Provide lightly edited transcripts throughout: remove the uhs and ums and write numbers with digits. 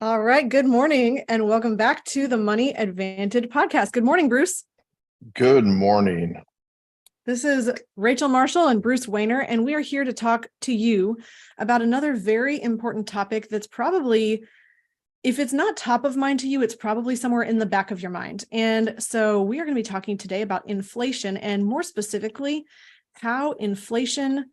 All right. Good morning and welcome back to the Money Advantage podcast. Good morning, Bruce. Good morning. This is Rachel Marshall and Bruce Wayner, and we are here to talk to you about another very important topic that's probably, if it's not top of mind to you, it's probably somewhere in the back of your mind. And so we are going to be talking today about inflation and more specifically, how inflation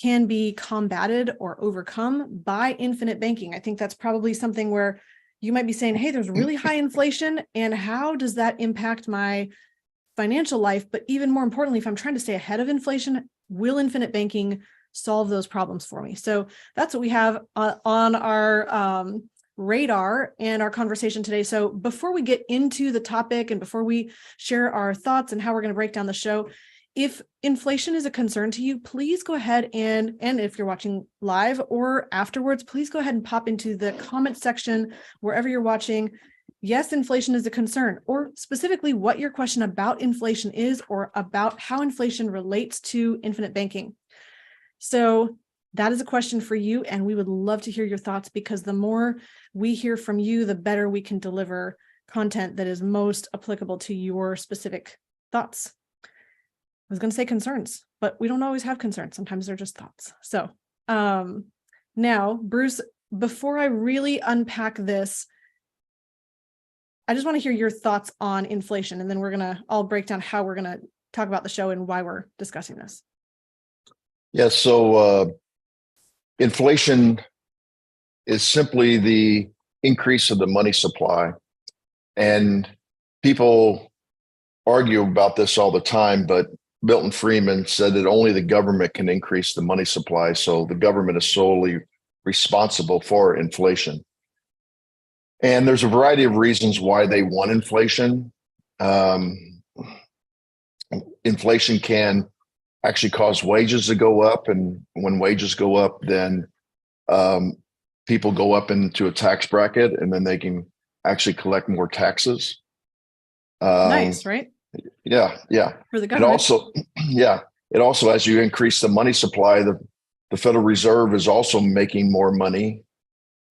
can be combated or overcome by infinite banking. I think that's probably something where you might be saying, hey, there's really high inflation, and how does that impact my financial life? But even more importantly, if I'm trying to stay ahead of inflation, will infinite banking solve those problems for me? So that's what we have on our radar and our conversation today. So before we get into the topic and before we share our thoughts and how we're going to break down the show, if inflation is a concern to you, please go ahead and if you're watching live or afterwards, please go ahead and pop into the comment section wherever you're watching. Yes, inflation is a concern, or specifically what your question about inflation is, or about how inflation relates to infinite banking. So that is a question for you, and we would love to hear your thoughts, because the more we hear from you, the better we can deliver content that is most applicable to your specific thoughts. I was going to say concerns, but we don't always have concerns. Sometimes they're just thoughts. So now, Bruce, before I really unpack this, I just want to hear your thoughts on inflation, and then I'll break down how we're going to talk about the show and why we're discussing this. Yeah, so inflation is simply the increase of the money supply. And people argue about this all the time, but Milton Friedman said that only the government can increase the money supply. So the government is solely responsible for inflation. And there's a variety of reasons why they want inflation. Inflation can actually cause wages to go up. And when wages go up, then people go up into a tax bracket, and then they can actually collect more taxes. Nice, right? Yeah. For the government. It also, as you increase the money supply, the Federal Reserve is also making more money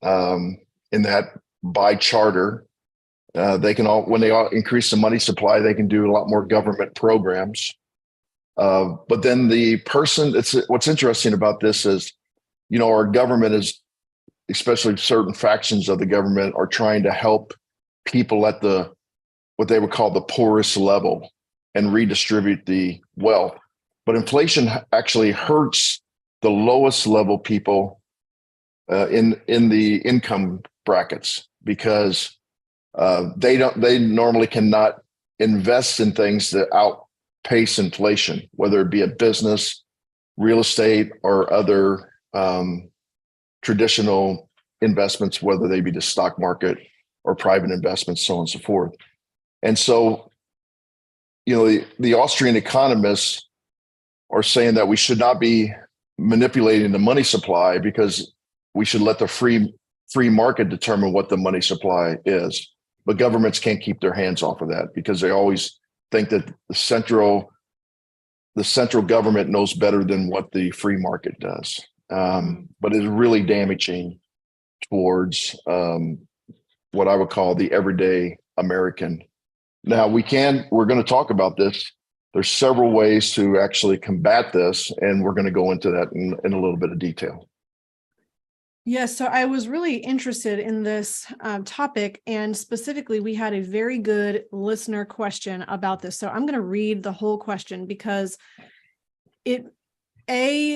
in that by charter. When they increase the money supply, they can do a lot more government programs. But then what's interesting about this is, our government is, especially certain factions of the government, are trying to help people at what they would call the poorest level and redistribute the wealth. But inflation actually hurts the lowest level people in the income brackets, because they normally cannot invest in things that outpace inflation, whether it be a business, real estate, or other traditional investments, whether they be the stock market or private investments, so on and so forth. And so, the Austrian economists are saying that we should not be manipulating the money supply, because we should let the free market determine what the money supply is. But governments can't keep their hands off of that, because they always think that the central government knows better than what the free market does. But it's really damaging towards what I would call the everyday American. Now, we're going to talk about this. There's several ways to actually combat this, and we're going to go into that in a little bit of detail. Yes, so I was really interested in this topic, and specifically, we had a very good listener question about this. So I'm going to read the whole question, because it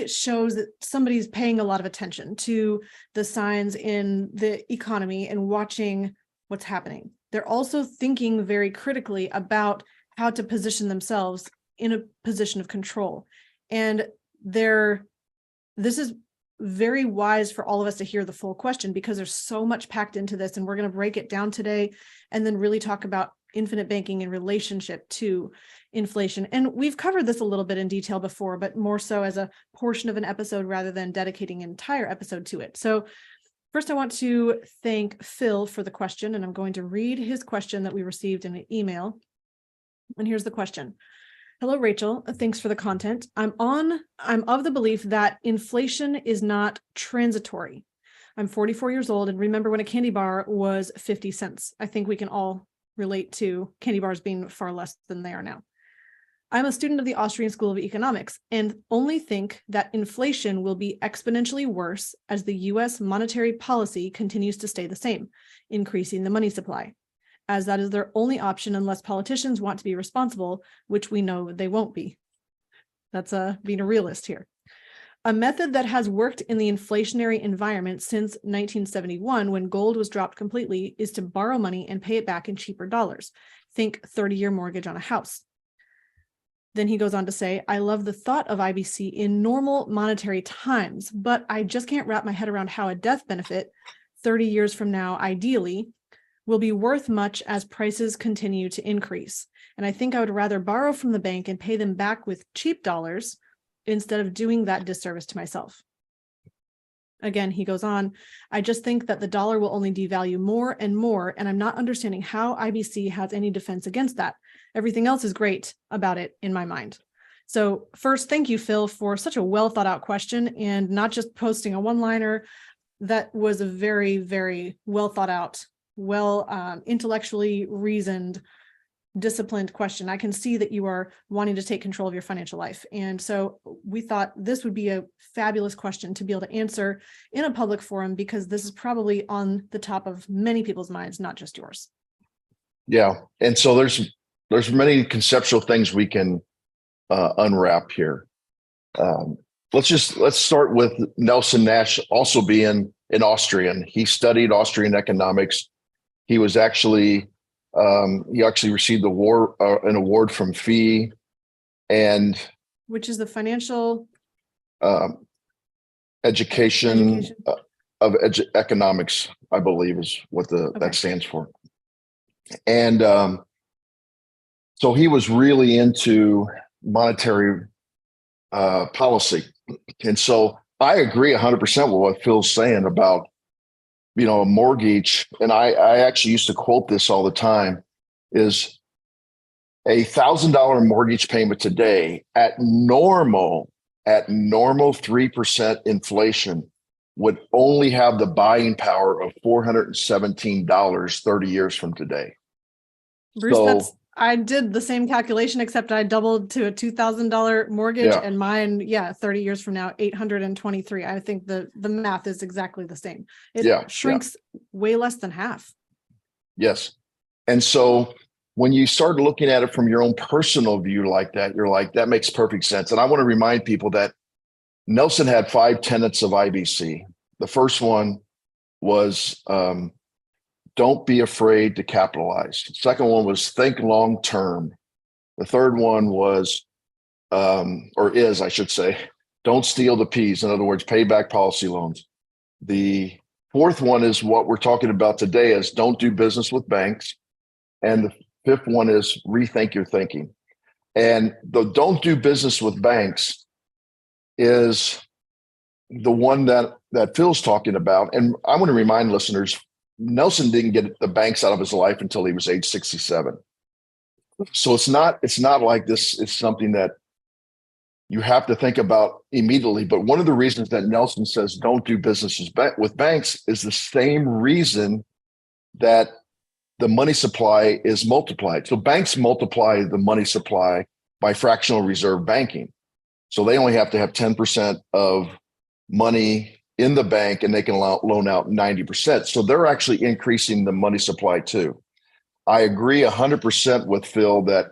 shows that somebody's paying a lot of attention to the signs in the economy and watching what's happening. They're also thinking very critically about how to position themselves in a position of control. And this is very wise for all of us to hear the full question, because there's so much packed into this, and we're going to break it down today and then really talk about infinite banking in relationship to inflation. And we've covered this a little bit in detail before, but more so as a portion of an episode rather than dedicating an entire episode to it. So first, I want to thank Phil for the question, and I'm going to read his question that we received in an email. And here's the question. Hello, Rachel. Thanks for the content. I'm of the belief that inflation is not transitory. I'm 44 years old and remember when a candy bar was 50 cents. I think we can all relate to candy bars being far less than they are now. I'm a student of the Austrian School of Economics and only think that inflation will be exponentially worse as the US monetary policy continues to stay the same, increasing the money supply, as that is their only option unless politicians want to be responsible, which we know they won't be. That's being a realist here. A method that has worked in the inflationary environment since 1971, when gold was dropped completely, is to borrow money and pay it back in cheaper dollars. Think 30-year mortgage on a house. Then he goes on to say, I love the thought of IBC in normal monetary times, but I just can't wrap my head around how a death benefit 30 years from now, ideally, will be worth much as prices continue to increase. And I think I would rather borrow from the bank and pay them back with cheap dollars instead of doing that disservice to myself. Again, he goes on, I just think that the dollar will only devalue more and more, and I'm not understanding how IBC has any defense against that. Everything else is great about it in my mind. So first, thank you, Phil, for such a well thought out question and not just posting a one-liner. That was a very, very well thought out, intellectually reasoned, disciplined question. I can see that you are wanting to take control of your financial life. And so we thought this would be a fabulous question to be able to answer in a public forum, because this is probably on the top of many people's minds, not just yours. Yeah. And so there's many conceptual things we can unwrap here. Let's start with Nelson Nash also being an Austrian. He studied Austrian economics. He was actually he received an award from FEE, and which is the financial education of economics, I believe, is what that stands for. And so he was really into monetary policy, and so I agree 100% with what Phil's saying about, a mortgage. And I actually used to quote this all the time, is $1,000 mortgage payment today at normal 3% inflation would only have the buying power of $417 30 years from today. Bruce, I did the same calculation, except I doubled to a $2,000 mortgage, and mine, 30 years from now, 823. I think the math is exactly the same. It shrinks way less than half. Yes. And so when you start looking at it from your own personal view like that, you're like, that makes perfect sense. And I want to remind people that Nelson had 5 tenets of IBC. The first one was, don't be afraid to capitalize. The second one was think long term. The third one was, I should say, don't steal the peas. In other words, pay back policy loans. The fourth one is what we're talking about today, is don't do business with banks. And the fifth one is rethink your thinking. And the don't do business with banks is the one that Phil's talking about. And I want to remind listeners, Nelson didn't get the banks out of his life until he was age 67. So it's not like this is something that you have to think about immediately. But one of the reasons that Nelson says don't do business with banks is the same reason that the money supply is multiplied. So banks multiply the money supply by fractional reserve banking. So they only have to have 10% of money in the bank, and they can loan out 90%. So they're actually increasing the money supply too. I agree 100% with Phil that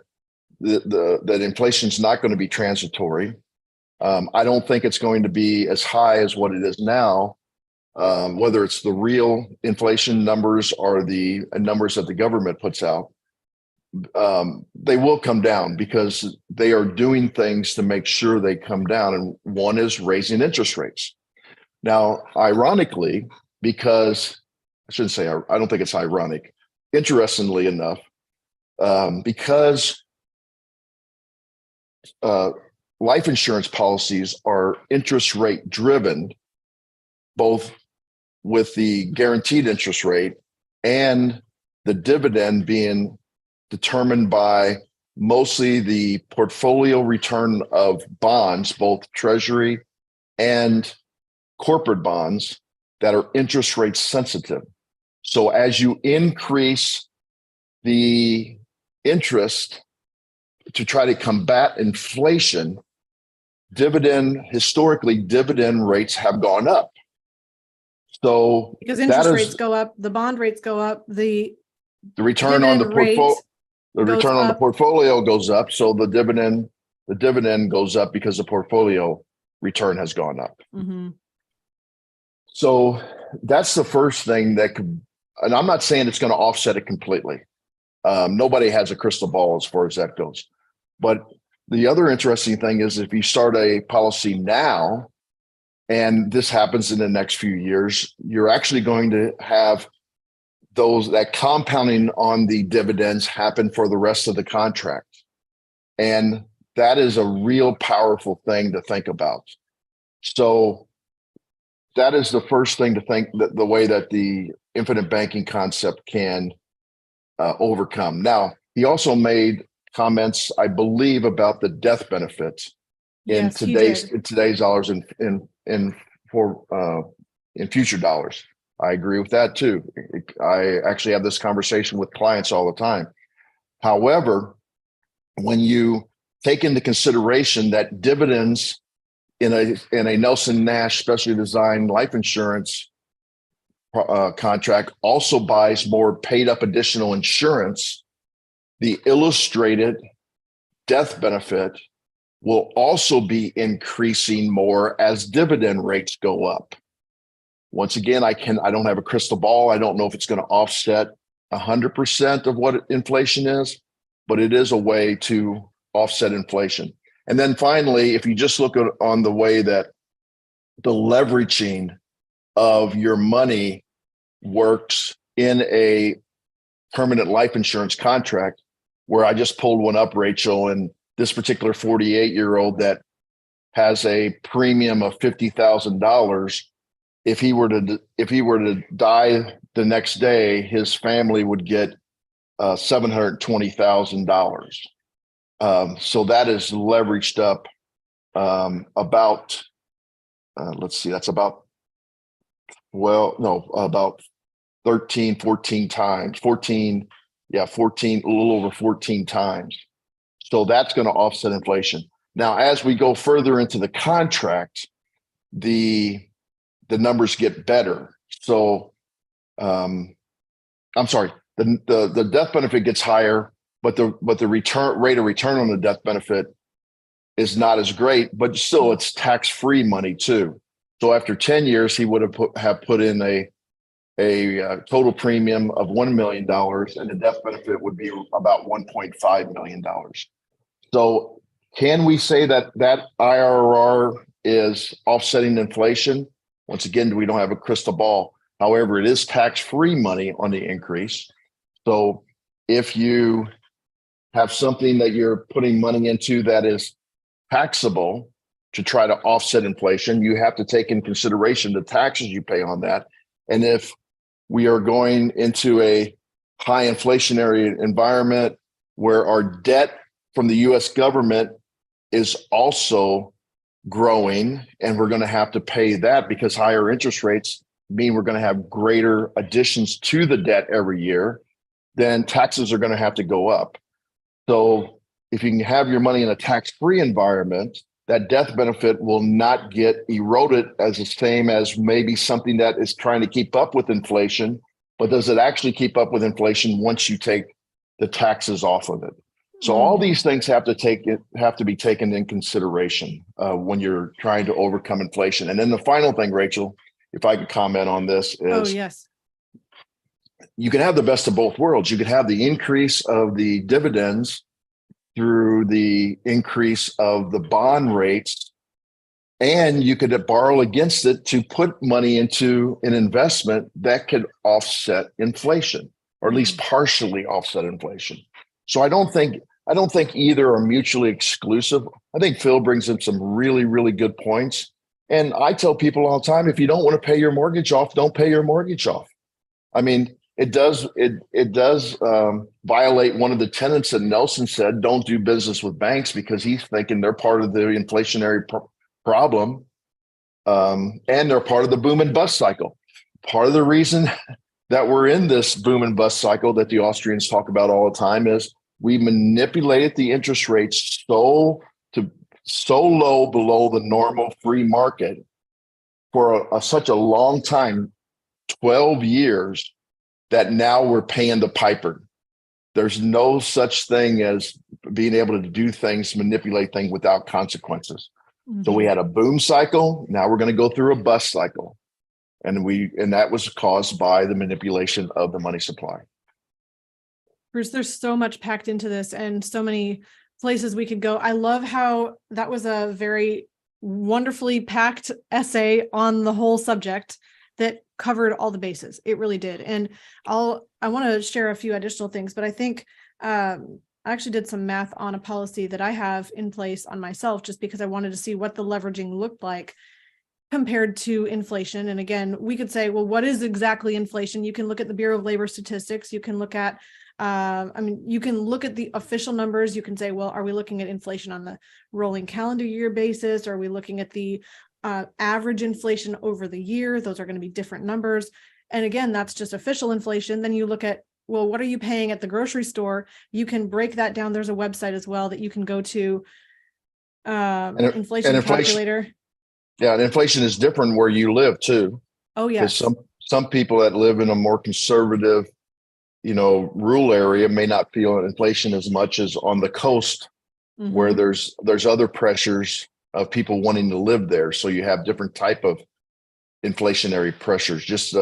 that inflation is not going to be transitory. I don't think it's going to be as high as what it is now, whether it's the real inflation numbers or the numbers that the government puts out. They will come down because they are doing things to make sure they come down. And one is raising interest rates. Now, ironically, because I shouldn't say, I don't think it's ironic, interestingly enough, because life insurance policies are interest rate driven, both with the guaranteed interest rate and the dividend being determined by mostly the portfolio return of bonds, both treasury and corporate bonds. that are interest rate sensitive. So as you increase the interest to try to combat inflation, historically, dividend rates have gone up. So because interest rates go up, the bond rates go up, the return on the portfolio goes up. So the dividend goes up because the portfolio return has gone up. Mm-hmm. So that's the first thing that could, and I'm not saying it's going to offset it completely. Nobody has a crystal ball as far as that goes. But the other interesting thing is if you start a policy now, and this happens in the next few years, you're actually going to have that compounding on the dividends happen for the rest of the contract. And that is a real powerful thing to think about. So that is the first thing to think, that the way that the infinite banking concept can overcome. Now, he also made comments, I believe, about the death benefits in today's dollars and in future dollars. I agree with that too. I actually have this conversation with clients all the time. However, when you take into consideration that dividends in a Nelson Nash specially designed life insurance contract also buys more paid up additional insurance, the illustrated death benefit will also be increasing more as dividend rates go up. Once again, I don't have a crystal ball. I don't know if it's going to offset 100% of what inflation is, but it is a way to offset inflation. And then finally, if you just look on the way that the leveraging of your money works in a permanent life insurance contract, where I just pulled one up, Rachel, and this particular 48-year-old that has a premium of $50,000, if he were to die the next day, his family would get $720,000. So that is leveraged up about about 13, 14 times, 14, a little over 14 times. So that's going to offset inflation. Now, as we go further into the contract, the numbers get better. So, I'm sorry, the death benefit gets higher, but the rate of return on the death benefit is not as great, but still it's tax-free money too. So after 10 years, he would have put in a total premium of $1 million, and the death benefit would be about $1.5 million. So can we say that IRR is offsetting inflation? Once again, we don't have a crystal ball. However, it is tax-free money on the increase. So if you have something that you're putting money into that is taxable to try to offset inflation, you have to take in consideration the taxes you pay on that. And if we are going into a high inflationary environment where our debt from the US government is also growing, and we're going to have to pay that because higher interest rates mean we're going to have greater additions to the debt every year, then taxes are going to have to go up. So if you can have your money in a tax-free environment, that death benefit will not get eroded as the same as maybe something that is trying to keep up with inflation. But does it actually keep up with inflation once you take the taxes off of it? So all these things have to be taken in consideration when you're trying to overcome inflation. And then the final thing, Rachel, if I could comment on this, is you can have the best of both worlds. You could have the increase of the dividends through the increase of the bond rates, and you could borrow against it to put money into an investment that could offset inflation, or at least partially offset inflation. So I don't think either are mutually exclusive. I think Phil brings in some really, really good points. And I tell people all the time, if you don't want to pay your mortgage off, don't pay your mortgage off. I mean, it does violate one of the tenets that Nelson said, don't do business with banks, because he's thinking they're part of the inflationary problem, and they're part of the boom and bust cycle. part of the reason that we're in this boom and bust cycle that the Austrians talk about all the time is we manipulated the interest rates so low below the normal free market for such a long time, 12 years, that now we're paying the piper. There's no such thing as being able to do things, manipulate things without consequences. Mm-hmm. So we had a boom cycle. Now we're going to go through a bust cycle. And that was caused by the manipulation of the money supply. Bruce, there's so much packed into this and so many places we could go. I love how that was a very wonderfully packed essay on the whole subject that covered all the bases. It really did. And I want to share a few additional things, but I think I actually did some math on a policy that I have in place on myself, just because I wanted to see what the leveraging looked like compared to inflation. And again, we could say, well, what is exactly inflation? You can look at the Bureau of Labor Statistics. You can look at, you can look at the official numbers. You can say, well, are we looking at inflation on the rolling calendar year basis? Are we looking at the average inflation over the year? Those are going to be different numbers. And again, that's just official inflation. Then you look at, well, what are you paying at the grocery store? You can break that down. There's a website as well that you can go to, inflation calculator. Yeah, and inflation is different where you live too. Oh, yes. Some people that live in a more conservative, rural area may not feel inflation as much as on the coast, mm-hmm. where there's other pressures of people wanting to live there. So you have different type of inflationary pressures, just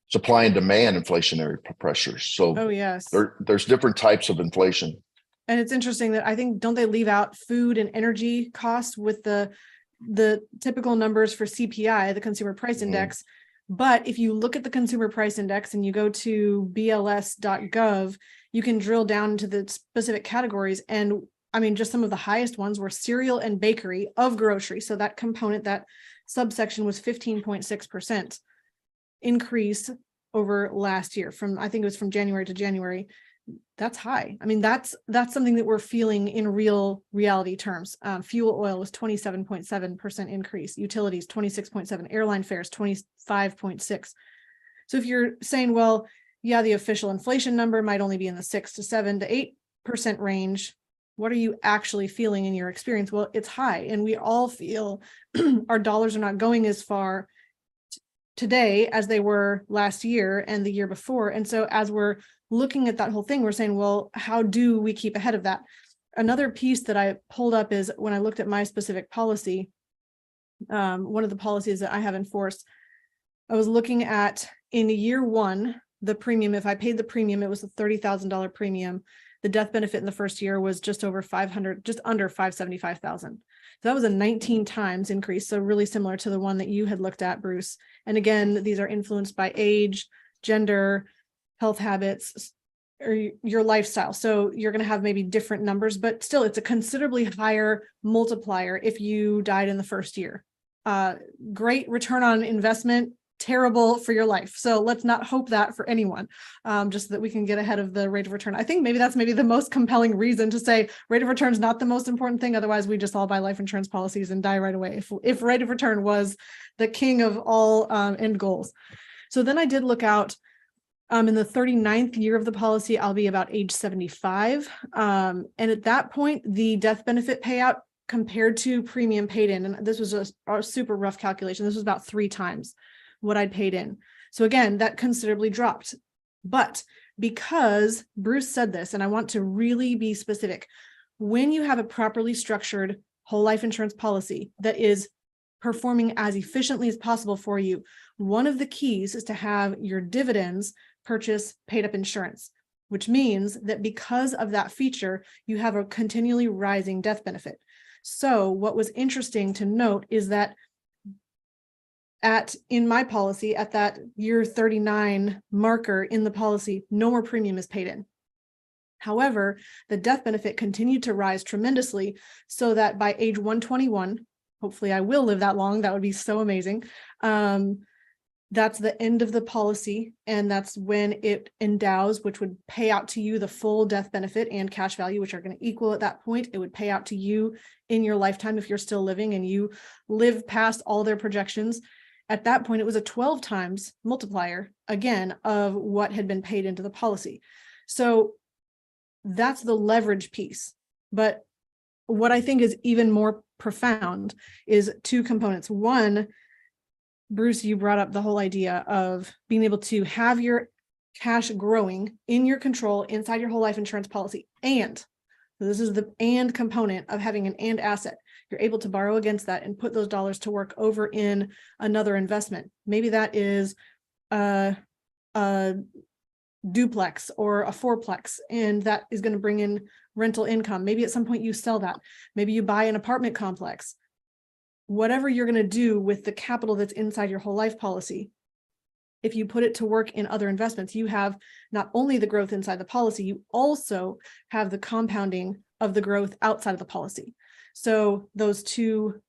supply and demand inflationary pressures. So oh, yes, there's different types of inflation. And it's interesting that I think, don't they leave out food and energy costs with the typical numbers for CPI, the Consumer Price Index? But if you look at the Consumer Price Index and you go to bls.gov, you can drill down into the specific categories. And I mean, just some of the highest ones were cereal and bakery of grocery. So that component, that subsection was 15.6% increase over last year. I think it was from January to January. That's high. I mean, that's something that we're feeling in real reality terms. Fuel oil was 27.7% increase, utilities 26.7, airline fares 25.6. So if you're saying, well, yeah, the official inflation number might only be in the 6 to 7 to 8% range, what are you actually feeling in your experience? Well, it's high, and we all feel our dollars are not going as far today as they were last year and the year before. And so as we're looking at that whole thing, we're saying, well, how do we keep ahead of that? Another piece that I pulled up is when I looked at my specific policy, one of the policies that I have enforced, I was looking at in year one, the premium. If I paid the premium, it was a $30,000 premium. The death benefit in the first year was just under 575,000. So that was a 19 times increase. So really similar to the one that you had looked at, Bruce. And again, these are influenced by age, gender, health habits, or your lifestyle. So you're going to have maybe different numbers, but still it's a considerably higher multiplier if you died in the first year. Great return on investment, terrible for your life. So let's not hope that for anyone, just so that we can get ahead of the rate of return. I think maybe that's the most compelling reason to say rate of return is not the most important thing. Otherwise, we just all buy life insurance policies and die right away. If rate of return was the king of all end goals. So then I did look out in the 39th year of the policy, I'll be about age 75. And at that point, the death benefit payout compared to premium paid in, and this was a super rough calculation. This was about 3 times what I'd paid in. So again, that considerably dropped. But because Bruce said this, and I want to really be specific, when you have a properly structured whole life insurance policy that is performing as efficiently as possible for you, one of the keys is to have your dividends purchase paid up insurance, which means that because of that feature, you have a continually rising death benefit. So what was interesting to note is that in my policy, at that year 39 marker in the policy, no more premium is paid in. However, the death benefit continued to rise tremendously, so that by age 121, hopefully I will live that long, that would be so amazing. That's the end of the policy, and that's when it endows, which would pay out to you the full death benefit and cash value, which are going to equal at that point. It would pay out to you in your lifetime if you're still living and you live past all their projections. At that point, it was a 12 times multiplier, again, of what had been paid into the policy. So that's the leverage piece. But what I think is even more profound is two components. One, Bruce, you brought up the whole idea of being able to have your cash growing in your control inside your whole life insurance policy. And this is the and component of having an and asset. You're able to borrow against that and put those dollars to work over in another investment. Maybe that is a duplex or a fourplex, and that is going to bring in rental income. Maybe at some point you sell that. Maybe you buy an apartment complex. Whatever you're going to do with the capital that's inside your whole life policy, if you put it to work in other investments, you have not only the growth inside the policy, you also have the compounding of the growth outside of the policy. So those two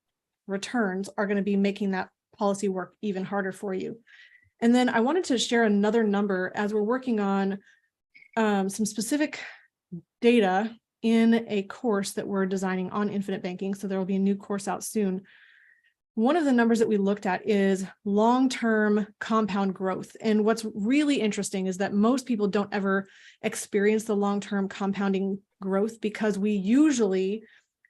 returns are going to be making that policy work even harder for you. And then I wanted to share another number as we're working on some specific data in a course that we're designing on infinite banking. So there will be a new course out soon. One of the numbers that we looked at is long-term compound growth. And what's really interesting is that most people don't ever experience the long-term compounding growth because we usually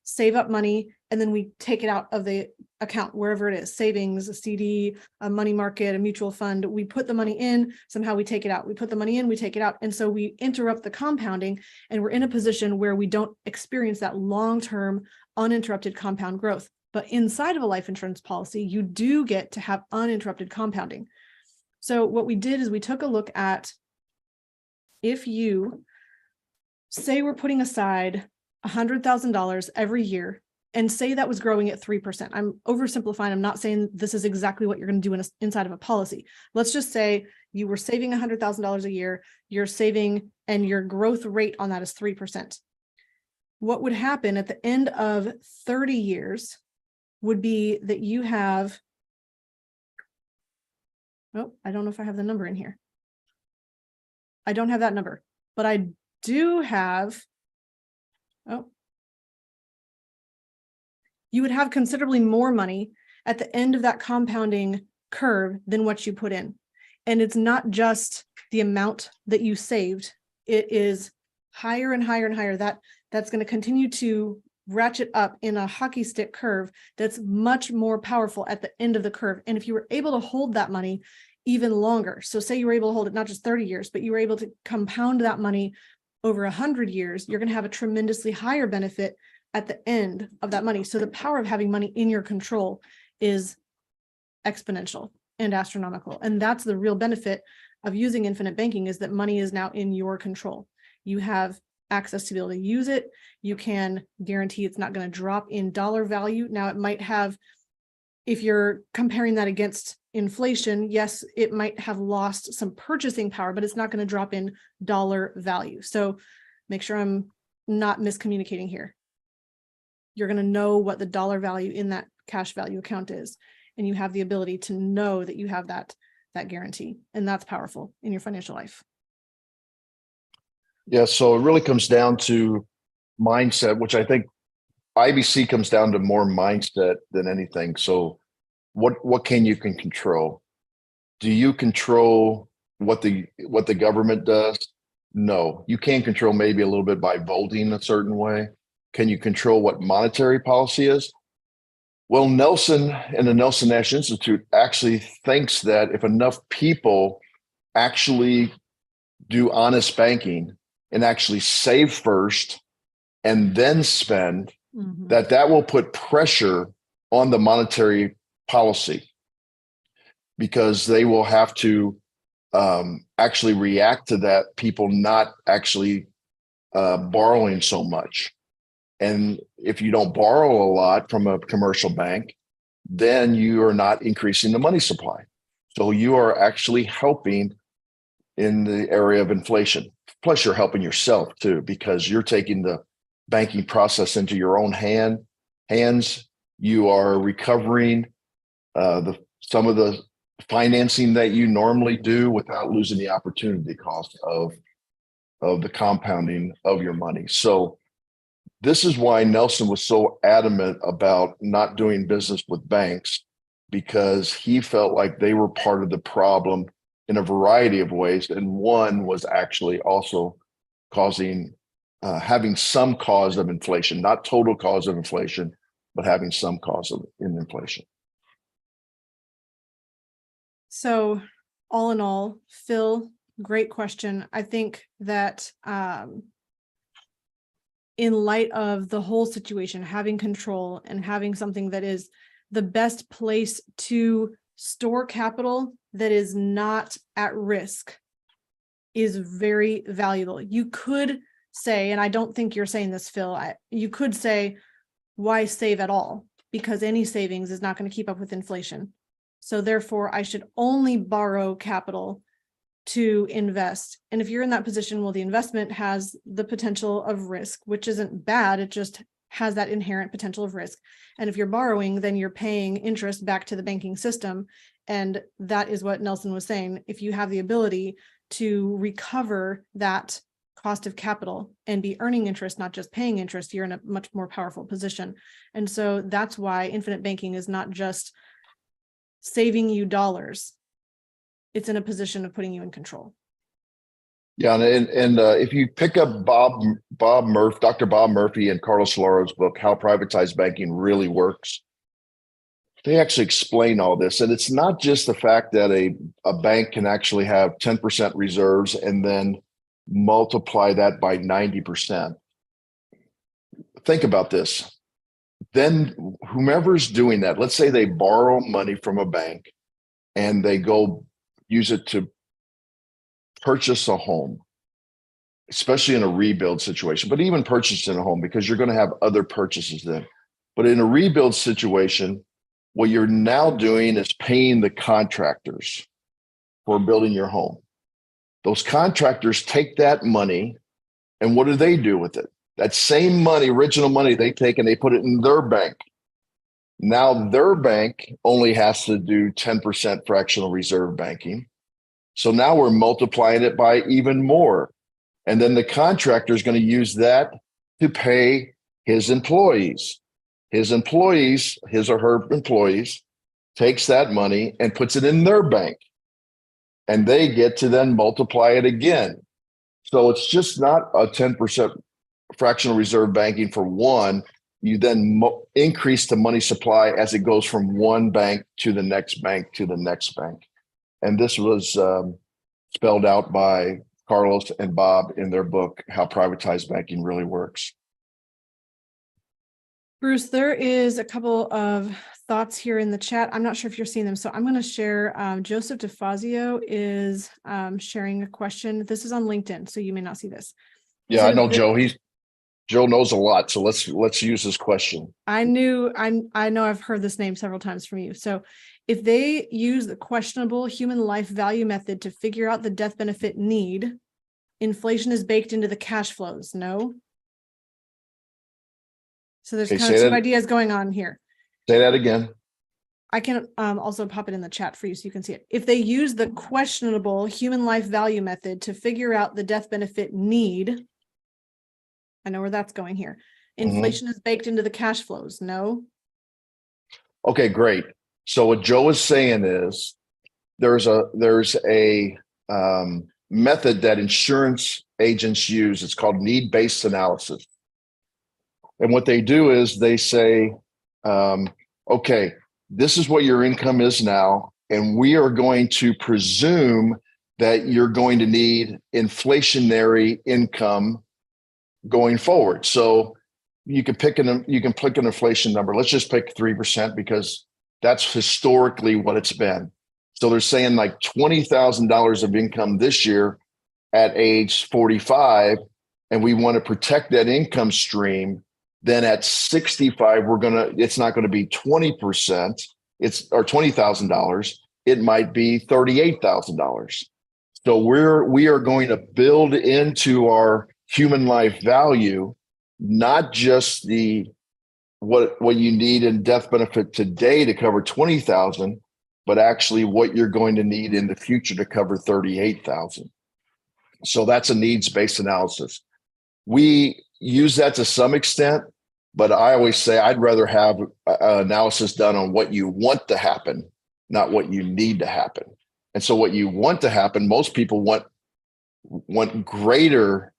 save up money and then we take it out of the account, wherever it is, savings, a CD, a money market, a mutual fund. We put the money in, somehow we take it out. We put the money in, we take it out. And so we interrupt the compounding, and we're in a position where we don't experience that long-term uninterrupted compound growth. But inside of a life insurance policy, you do get to have uninterrupted compounding. So what we did is we took a look at, if you say we're putting aside $100,000 every year, and say that was growing at 3%. I'm oversimplifying. I'm not saying this is exactly what you're going to do inside of a policy. Let's just say you were saving $100,000 a year, you're saving, and your growth rate on that is 3%. What would happen at the end of 30 years would be that you have, oh, I don't know if I have the number in here. I don't have that number, but I do have, oh, you would have considerably more money at the end of that compounding curve than what you put in. And it's not just the amount that you saved, it is higher and higher and higher. That's going to continue to ratchet up in a hockey stick curve that's much more powerful at the end of the curve. And if you were able to hold that money even longer, so say you were able to hold it not just 30 years, but you were able to compound that money over 100 years, you're going to have a tremendously higher benefit at the end of that money. So the power of having money in your control is exponential and astronomical. And that's the real benefit of using infinite banking, is that money is now in your control. You have access to be able to use it. You can guarantee it's not going to drop in dollar value. Now it might have, if you're comparing that against inflation, yes, it might have lost some purchasing power, but it's not going to drop in dollar value. So make sure I'm not miscommunicating here. You're going to know what the dollar value in that cash value account is. And you have the ability to know that you have that guarantee. And that's powerful in your financial life. Yeah. So it really comes down to mindset, which I think IBC comes down to more mindset than anything. So what can you control? Do you control what the government does? No, you can control maybe a little bit by voting a certain way. Can you control what monetary policy is? Well, Nelson and the Nelson Nash Institute actually thinks that if enough people actually do honest banking and actually save first and then spend, that will put pressure on the monetary policy, because they will have to actually react to that, people not actually borrowing so much. And if you don't borrow a lot from a commercial bank, then you are not increasing the money supply. So you are actually helping in the area of inflation. Plus you're helping yourself too, because you're taking the banking process into your own hands. You are recovering some of the financing that you normally do without losing the opportunity cost of the compounding of your money. So this is why Nelson was so adamant about not doing business with banks, because he felt like they were part of the problem in a variety of ways. And one was actually also causing, having some cause of inflation, not total cause of inflation, but having some cause of inflation. So all in all, Phil, great question. I think that in light of the whole situation, having control and having something that is the best place to store capital that is not at risk is very valuable. You could say, and I don't think you're saying this, Phil, you could say, why save at all? Because any savings is not going to keep up with inflation. So therefore, I should only borrow capital to invest. And if you're in that position, well, the investment has the potential of risk, which isn't bad. It just has that inherent potential of risk. And if you're borrowing, then you're paying interest back to the banking system. And that is what Nelson was saying. If you have the ability to recover that cost of capital and be earning interest, not just paying interest, you're in a much more powerful position. And so that's why infinite banking is not just saving you dollars. It's in a position of putting you in control. Yeah, and if you pick up Dr. Bob Murphy and Carlos Solaro's book, How Privatized Banking Really Works, they actually explain all this. And it's not just the fact that a bank can actually have 10% reserves and then multiply that by 90%. Think about this. Then whomever's doing that, let's say they borrow money from a bank and they go use it to purchase a home, especially in a rebuild situation, but even purchasing a home, because you're going to have other purchases then. But in a rebuild situation, what you're now doing is paying the contractors for building your home. Those contractors take that money, and what do they do with it? That same money, original money, they take and they put it in their bank. Now their bank only has to do 10% fractional reserve banking. So now we're multiplying it by even more. And then the contractor is going to use that to pay his employees. His or her employees, takes that money and puts it in their bank. And they get to then multiply it again. So it's just not a 10% fractional reserve banking for one. You then increase the money supply as it goes from one bank to the next bank to the next bank. And this was spelled out by Carlos and Bob in their book, How Privatized Banking Really Works. Bruce, there is a couple of thoughts here in the chat. I'm not sure if you're seeing them, so I'm going to share. Joseph DeFazio is sharing a question. This is on LinkedIn, so you may not see this. Yeah, I know Joe. Joe knows a lot, so let's use this question. I know I've heard this name several times from you. So if they use the questionable human life value method to figure out the death benefit need, inflation is baked into the cash flows, no? So there's kind of two ideas going on here. Say that again. I can also pop it in the chat for you so you can see it. If they use the questionable human life value method to figure out the death benefit need, I know where that's going here. Inflation is baked into the cash flows, no? Okay, great. So what Joe is saying is there's a method that insurance agents use. It's called need-based analysis. And what they do is they say, okay, this is what your income is now, and we are going to presume that you're going to need inflationary income going forward. So you can pick an inflation number. Let's just pick 3% because that's historically what it's been. So they're saying like $20,000 of income this year at age 45, and we want to protect that income stream. Then at 65, it's not going to be 20%, or $20,000. It might be $38,000. So we are going to build into our human life value, not just what you need in death benefit today to cover 20,000, but actually what you're going to need in the future to cover 38,000. So that's a needs-based analysis. We use that to some extent, But I always say I'd rather have analysis done on what you want to happen, not what you need to happen. And so what you want to happen, most people want greater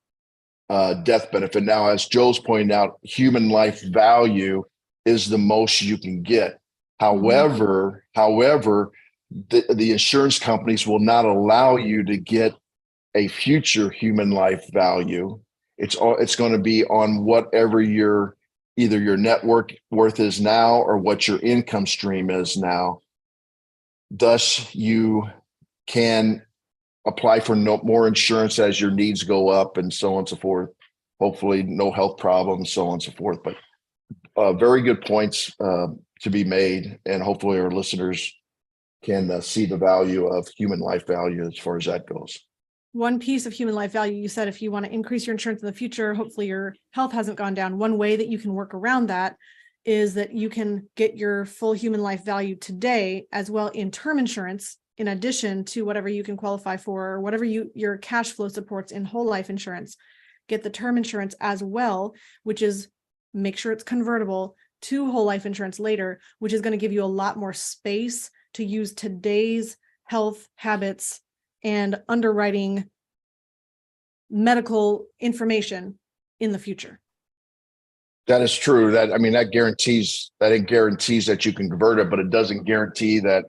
death benefit. Now, as Joe's pointed out, human life value is the most you can get. However, the insurance companies will not allow you to get a future human life value. It's going to be on whatever either your net worth is now or what your income stream is now. Thus, you can apply for more insurance as your needs go up and so on and so forth. Hopefully no health problems, so on and so forth. But very good points to be made. And hopefully our listeners can see the value of human life value as far as that goes. One piece of human life value, you said if you want to increase your insurance in the future, hopefully your health hasn't gone down. One way that you can work around that is that you can get your full human life value today as well in term insurance, in addition to whatever you can qualify for, or whatever your cash flow supports in whole life insurance. Get the term insurance as well, which is make sure it's convertible to whole life insurance later, which is going to give you a lot more space to use today's health habits and underwriting medical information in the future. That is true. That guarantees that you can convert it, but it doesn't guarantee that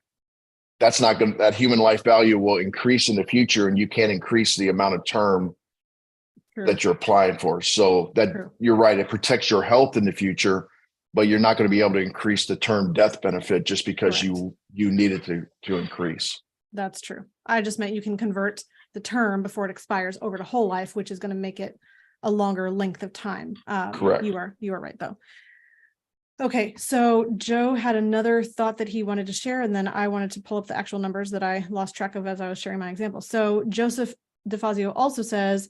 that human life value will increase in the future, and you can't increase the amount of term that you're applying for. So you're right. It protects your health in the future, but you're not going to be able to increase the term death benefit just because you need it to increase. That's true. I just meant you can convert the term before it expires over to whole life, which is going to make it a longer length of time. Correct. You are right though. Okay. So Joe had another thought that he wanted to share, and then I wanted to pull up the actual numbers that I lost track of as I was sharing my example. So Joseph DeFazio also says,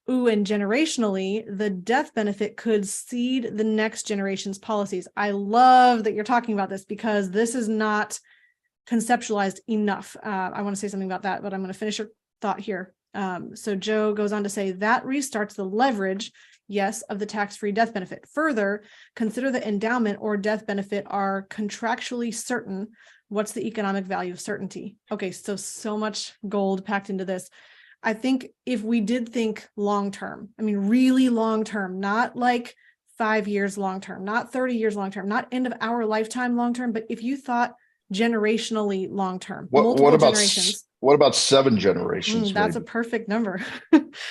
and generationally, the death benefit could seed the next generation's policies. I love that you're talking about this because this is not conceptualized enough. I want to say something about that, but I'm going to finish your thought here. So Joe goes on to say that restarts the leverage, yes, of the tax-free death benefit. Further, consider the endowment or death benefit are contractually certain. What's the economic value of certainty? Okay, so much gold packed into this. I think if we did think long-term, really long-term, not like 5 years long-term, not 30 years long-term, not end of our lifetime long-term, but if you thought generationally long-term, multiple generations. What about 7 generations? That's a perfect number.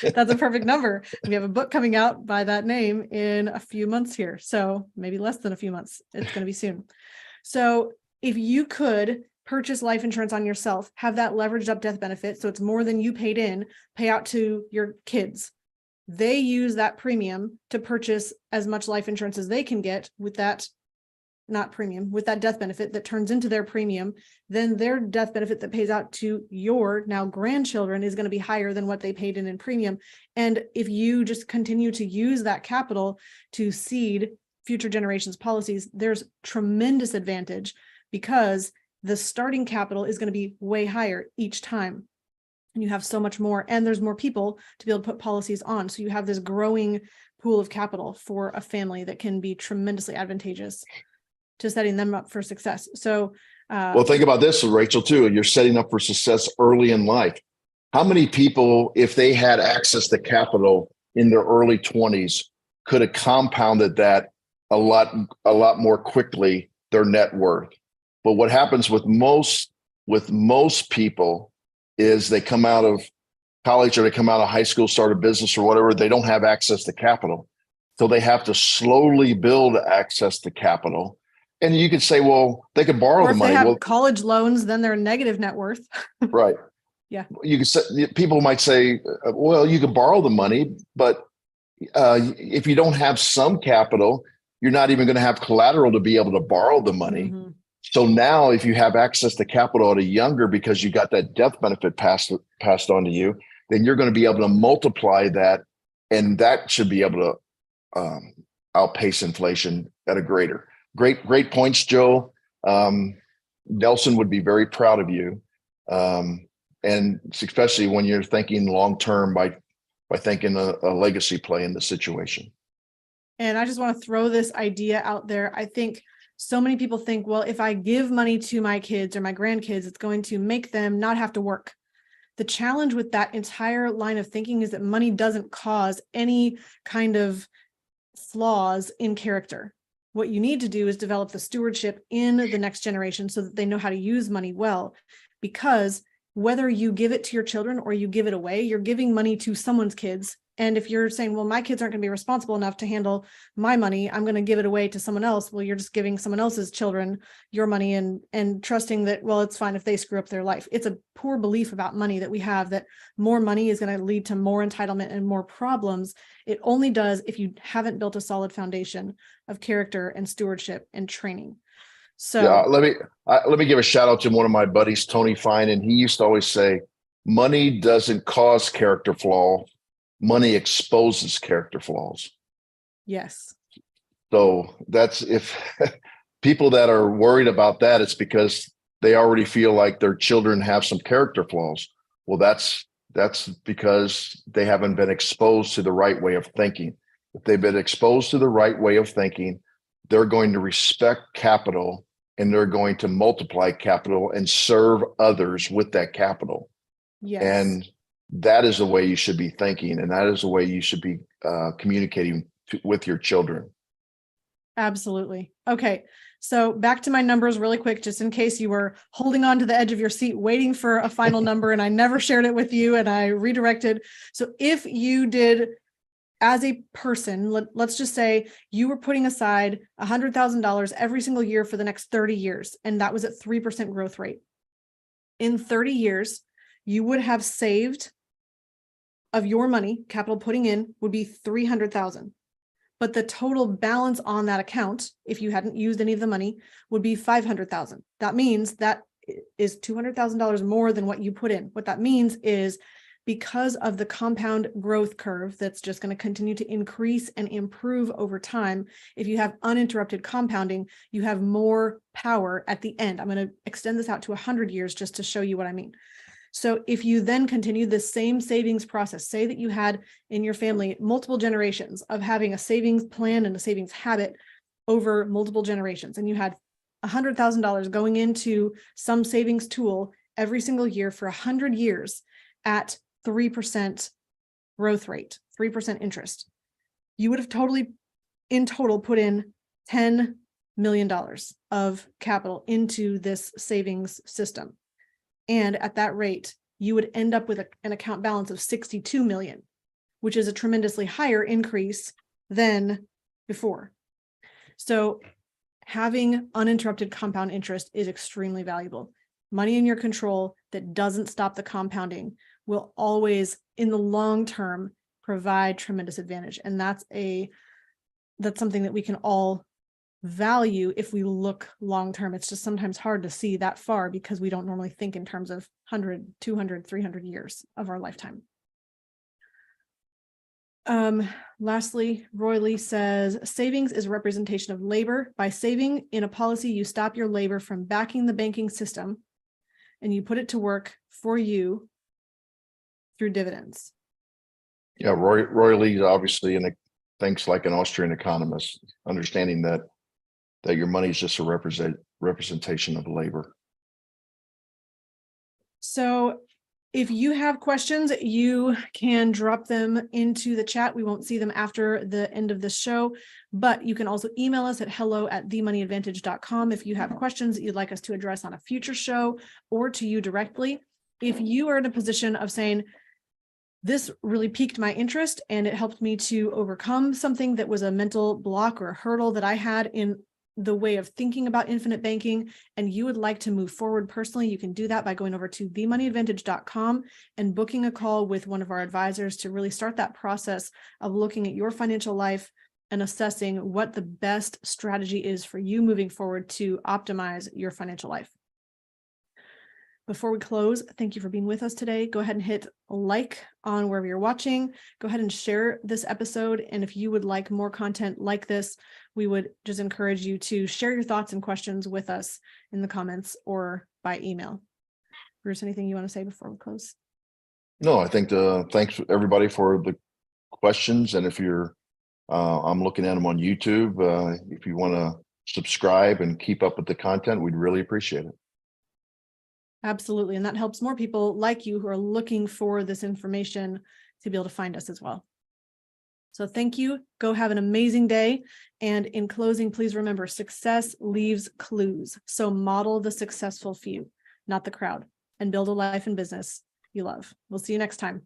That's a perfect number. We have a book coming out by that name in a few months here. So maybe less than a few months. It's going to be soon. So if you could purchase life insurance on yourself, have that leveraged up death benefit, so it's more than you paid in, pay out to your kids. They use that premium to purchase as much life insurance as they can get with that, not premium, with that death benefit that turns into their premium. Then their death benefit that pays out to your now grandchildren is going to be higher than what they paid in premium. And if you just continue to use that capital to seed future generations' policies, there's tremendous advantage because the starting capital is going to be way higher each time. And you have so much more, and there's more people to be able to put policies on. So you have this growing pool of capital for a family that can be tremendously advantageous to setting them up for success. So, well, think about this, Rachel, too. You're setting up for success early in life. How many people, if they had access to capital in their early 20s, could have compounded that a lot more quickly, their net worth? But what happens with most people is they come out of college or they come out of high school, start a business or whatever. They don't have access to capital. So they have to slowly build access to capital. And you could say, well, they could borrow the money. If they have college loans, then they're negative net worth. Right. Yeah. You could say, people might say, well, you could borrow the money, but if you don't have some capital, you're not even going to have collateral to be able to borrow the money. Mm-hmm. So now if you have access to capital at a younger, because you got that death benefit passed on to you, then you're going to be able to multiply that. And that should be able to outpace inflation at a great points, Joe. Nelson would be very proud of you. And especially when you're thinking long-term by thinking a legacy play in the situation. And I just want to throw this idea out there. I think so many people think, well, if I give money to my kids or my grandkids, it's going to make them not have to work. The challenge with that entire line of thinking is that money doesn't cause any kind of flaws in character. What you need to do is develop the stewardship in the next generation so that they know how to use money well, because whether you give it to your children or you give it away, you're giving money to someone's kids. And if you're saying, well, my kids aren't going to be responsible enough to handle my money, I'm going to give it away to someone else. Well, you're just giving someone else's children your money and trusting that, well, it's fine if they screw up their life. It's a poor belief about money that we have, that more money is going to lead to more entitlement and more problems. It only does if you haven't built a solid foundation of character and stewardship and training. So Yeah, let me give a shout out to one of my buddies, Tony Fine, and he used to always say, "Money doesn't cause character flaw; money exposes character flaws." yes. So that's, if people that are worried about that, it's because they already feel like their children have some character flaws. Well, that's because they haven't been exposed to the right way of thinking. If they've been exposed to the right way of thinking, they're going to respect capital and they're going to multiply capital and serve others with that capital. Yes. And that is the way you should be thinking. And that is the way you should be communicating with your children. Absolutely. Okay. So back to my numbers really quick, just in case you were holding on to the edge of your seat, waiting for a final number, and I never shared it with you and I redirected. So if you did, as a person, let's just say you were putting aside $100,000 every single year for the next 30 years, and that was at 3% growth rate. In 30 years, you would have saved, of your money, capital putting in, would be 300,000. But the total balance on that account, if you hadn't used any of the money, would be 500,000. That means that is $200,000 more than what you put in. What that means is, because of the compound growth curve that's just going to continue to increase and improve over time, if you have uninterrupted compounding, you have more power at the end. I'm going to extend this out to 100 years just to show you what I mean. So if you then continue the same savings process, say that you had in your family multiple generations of having a savings plan and a savings habit over multiple generations, and you had $100,000 going into some savings tool every single year for 100 years at 3% growth rate, 3% interest, you would have in total put in $10 million of capital into this savings system. And at that rate, you would end up with an account balance of 62 million, which is a tremendously higher increase than before. So having uninterrupted compound interest is extremely valuable. Money in your control that doesn't stop the compounding will always, in the long term, provide tremendous advantage. And that's something that we can all value if we look long term. It's just sometimes hard to see that far because we don't normally think in terms of 100, 200, 300 years of our lifetime. Lastly, Roy Lee says, savings is a representation of labor. By saving in a policy, you stop your labor from backing the banking system and you put it to work for you through dividends. Yeah, Roy Lee obviously thinks like an Austrian economist, understanding that your money is just a representation of labor. So if you have questions, you can drop them into the chat. We won't see them after the end of this show, but you can also email us at hello@themoneyadvantage.com if you have questions that you'd like us to address on a future show or to you directly. If you are in a position of saying, this really piqued my interest and it helped me to overcome something that was a mental block or a hurdle that I had in the way of thinking about infinite banking, and you would like to move forward personally, you can do that by going over to themoneyadvantage.com and booking a call with one of our advisors to really start that process of looking at your financial life and assessing what the best strategy is for you moving forward to optimize your financial life. Before we close, thank you for being with us today. Go ahead and hit like on wherever you're watching. Go ahead and share this episode. And if you would like more content like this, we would just encourage you to share your thoughts and questions with us in the comments or by email. Bruce, anything you want to say before we close? No, I think thanks everybody for the questions. And if you're I'm looking at them on YouTube. If you want to subscribe and keep up with the content, we'd really appreciate it. Absolutely. And that helps more people like you who are looking for this information to be able to find us as well. So thank you. Go have an amazing day. And in closing, please remember, success leaves clues. So model the successful few, not the crowd, and build a life and business you love. We'll see you next time.